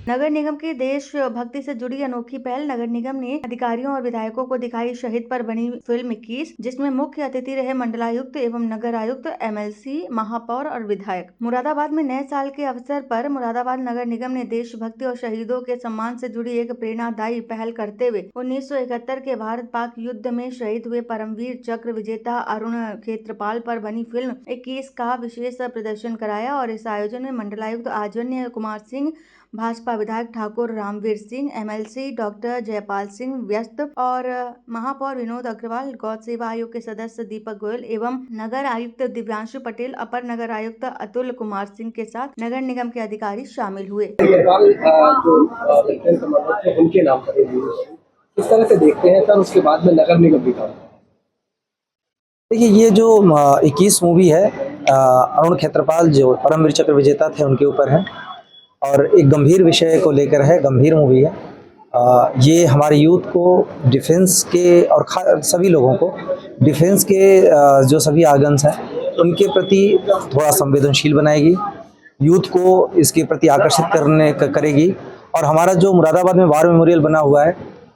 नगर निगम की देशभक्ति से जुड़ी अनोखी पहल। नगर निगम ने अधिकारियों और विधायकों को दिखाई शहीद पर बनी फिल्म 21, जिसमें मुख्य अतिथि रहे मंडलायुक्त एवं नगर आयुक्त, एमएलसी, महापौर और विधायक। मुरादाबाद में नए साल के अवसर पर मुरादाबाद नगर निगम ने देशभक्ति और शहीदों के सम्मान से जुड़ी एक प्रेरणादायी पहल करते हुए 1971 के भारत पाक युद्ध में शहीद हुए परमवीर चक्र विजेता अरुण खेत्रपाल पर बनी फिल्म 21 का विशेष प्रदर्शन कराया और इस आयोजन में मंडलायुक्त आजन्य कुमार सिंह, भाजपा विधायक ठाकुर रामवीर सिंह, एमएलसी डॉक्टर जयपाल सिंह व्यस्त और महापौर विनोद अग्रवाल, गौ सेवा आयोग के सदस्य दीपक गोयल एवं नगर आयुक्त दिव्यांशु पटेल, अपर नगर आयुक्त अतुल कुमार सिंह के साथ नगर निगम के अधिकारी शामिल हुए। उनके नाम पर किस तरह से देखते हैं सर, उसके बाद में नगर निगम भी काम। देखिए, ये जो 21 मूवी है, अरुण खेत्रपाल जो परमवीर चक्र विजेता थे उनके ऊपर है और एक गंभीर विषय को लेकर है। गंभीर मूवी है। ये हमारे यूथ को डिफेंस के और सभी लोगों को डिफेंस के जो सभी आर्गन्स हैं उनके प्रति थोड़ा संवेदनशील बनाएगी, यूथ को इसके प्रति आकर्षित करेगी। और हमारा जो मुरादाबाद में वार मेमोरियल बना हुआ है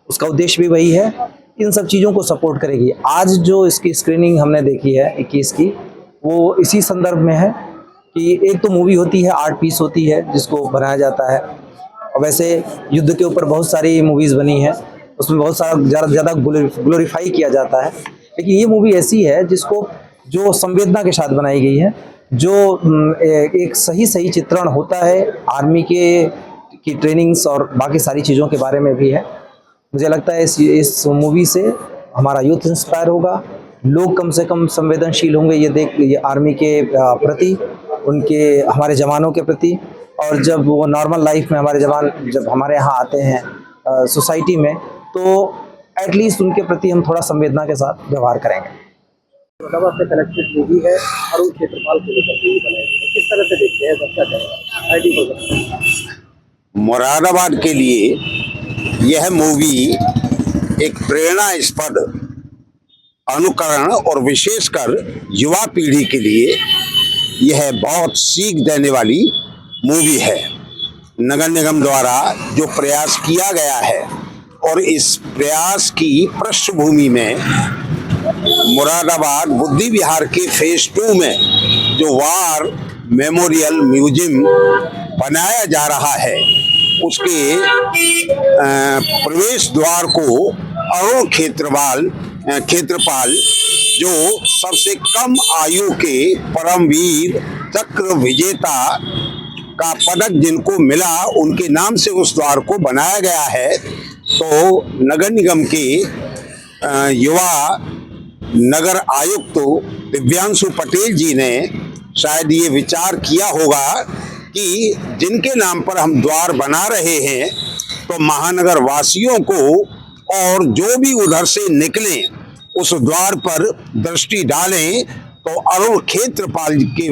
उसका उद्देश्य भी वही है, इन सब चीज़ों को सपोर्ट करेगी। आज जो इसकी स्क्रीनिंग हमने देखी है 21 की, वो इसी संदर्भ में है कि एक तो मूवी होती है, आर्ट पीस होती है जिसको बनाया जाता है। और वैसे युद्ध के ऊपर बहुत सारी मूवीज़ बनी हैं, उसमें बहुत सारा ज़्यादा ग्लोरीफाई किया जाता है, लेकिन ये मूवी ऐसी है जिसको जो संवेदना के साथ बनाई गई है, जो एक सही चित्रण होता है आर्मी की ट्रेनिंग्स और बाकी सारी चीज़ों के बारे में भी है। मुझे लगता है इस मूवी से हमारा यूथ इंस्पायर होगा, लोग कम से कम संवेदनशील होंगे ये आर्मी के प्रति, उनके हमारे जवानों के प्रति। और जब वो नॉर्मल लाइफ में हमारे जवान जब हमारे यहाँ आते हैं सोसाइटी में, तो एटलीस्ट उनके प्रति हम थोड़ा संवेदना के साथ व्यवहार करेंगे। मुरादाबाद से कनेक्टेड मूवी है, अरुण खेत्रपाल को लेकर मूवी बनाई है, किस तरह से देखते हैं, क्या करेंगे? मुरादाबाद के लिए यह मूवी एक प्रेरणास्पद, अनुकरण और विशेषकर युवा पीढ़ी के लिए यह बहुत सीख देने वाली मूवी है। नगर निगम द्वारा जो प्रयास किया गया है और इस प्रयास की पृष्ठभूमि में मुरादाबाद बुद्धि विहार के फेज 2 में जो वार मेमोरियल म्यूजियम बनाया जा रहा है, उसके प्रवेश द्वार को अरुण खेत्रपाल जो सबसे कम आयु के परमवीर चक्र विजेता का पदक जिनको मिला, उनके नाम से उस द्वार को बनाया गया है। तो नगर निगम के युवा नगर आयुक्त दिव्यांशु पटेल जी ने शायद ये विचार किया होगा कि जिनके नाम पर हम द्वार बना रहे हैं, तो महानगर वासियों को और जो भी उधर से निकलें उस द्वार पर दृष्टि डालें, तो अरुण खेत्रपाल के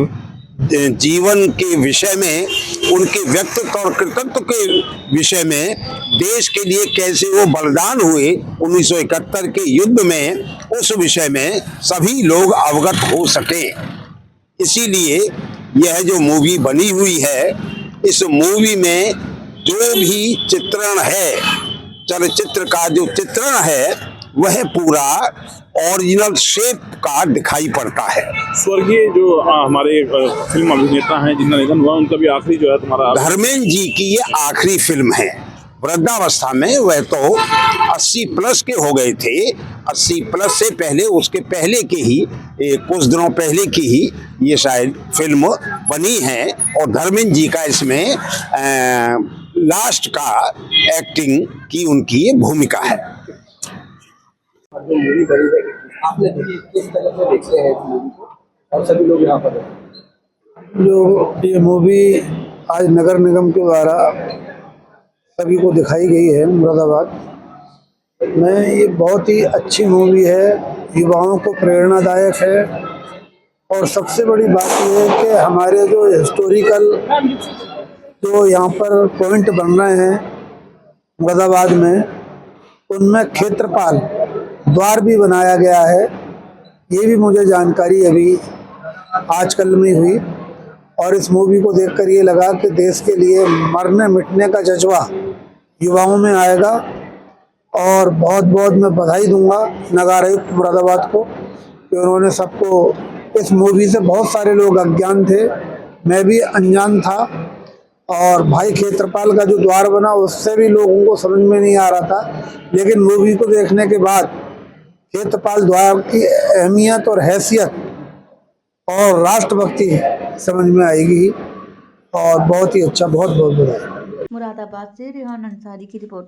जीवन के विषय में, उनके व्यक्तित्व और कृतित्व के विषय में, देश के लिए कैसे वो बलिदान हुए 1971 के युद्ध में, उस विषय में सभी लोग अवगत हो सके। इसीलिए यह जो मूवी बनी हुई है, इस मूवी में जो भी चित्रण है, चलचित्र का जो चित्रण है, वह पूरा ओरिजिनल शेप का दिखाई पड़ता है। स्वर्गीय जो हमारे फिल्म अभिनेता हैं जिनका निधन हुआ, उनका भी आखिरी जो है तुम्हारा धर्मेंद्र जी की ये आखिरी फिल्म है। वृद्धावस्था में वह तो 80 प्लस के हो गए थे। 80 प्लस से पहले, उसके पहले के ही कुछ दिनों पहले की ही ये शायद फिल्म बनी है और धर्मेंद्र जी का इसमें लास्ट का एक्टिंग की उनकी ये भूमिका है। जो मूवी बनी है, आपने किस तरह से देखते हैं मूवी को, और सभी लोग यहाँ पर जो ये मूवी आज नगर निगम के द्वारा सभी को दिखाई गई है मुरादाबाद में, ये बहुत ही अच्छी मूवी है, युवाओं को प्रेरणादायक है। और सबसे बड़ी बात यह है कि हमारे जो हिस्टोरिकल जो यहाँ पर पॉइंट बन रहे हैं मुरादाबाद में, उनमें खेत्रपाल द्वार भी बनाया गया है। ये भी मुझे जानकारी अभी आजकल में हुई। और इस मूवी को देखकर ये लगा कि देश के लिए मरने मिटने का जज्बा युवाओं में आएगा। और बहुत बहुत मैं बधाई दूंगा नगर आयुक्त मुरादाबाद को कि उन्होंने सबको, इस मूवी से बहुत सारे लोग अज्ञान थे, मैं भी अनजान था, और भाई क्षेत्रपाल का जो द्वार बना उससे भी लोगों को समझ में नहीं आ रहा था, लेकिन मूवी को देखने के बाद क्षेत्रपाल द्वार की अहमियत और हैसियत और राष्ट्रभक्ति समझ में आएगी। और बहुत ही अच्छा, बहुत बहुत बधाई। मुरादाबाद से रेहान अंसारी की रिपोर्ट।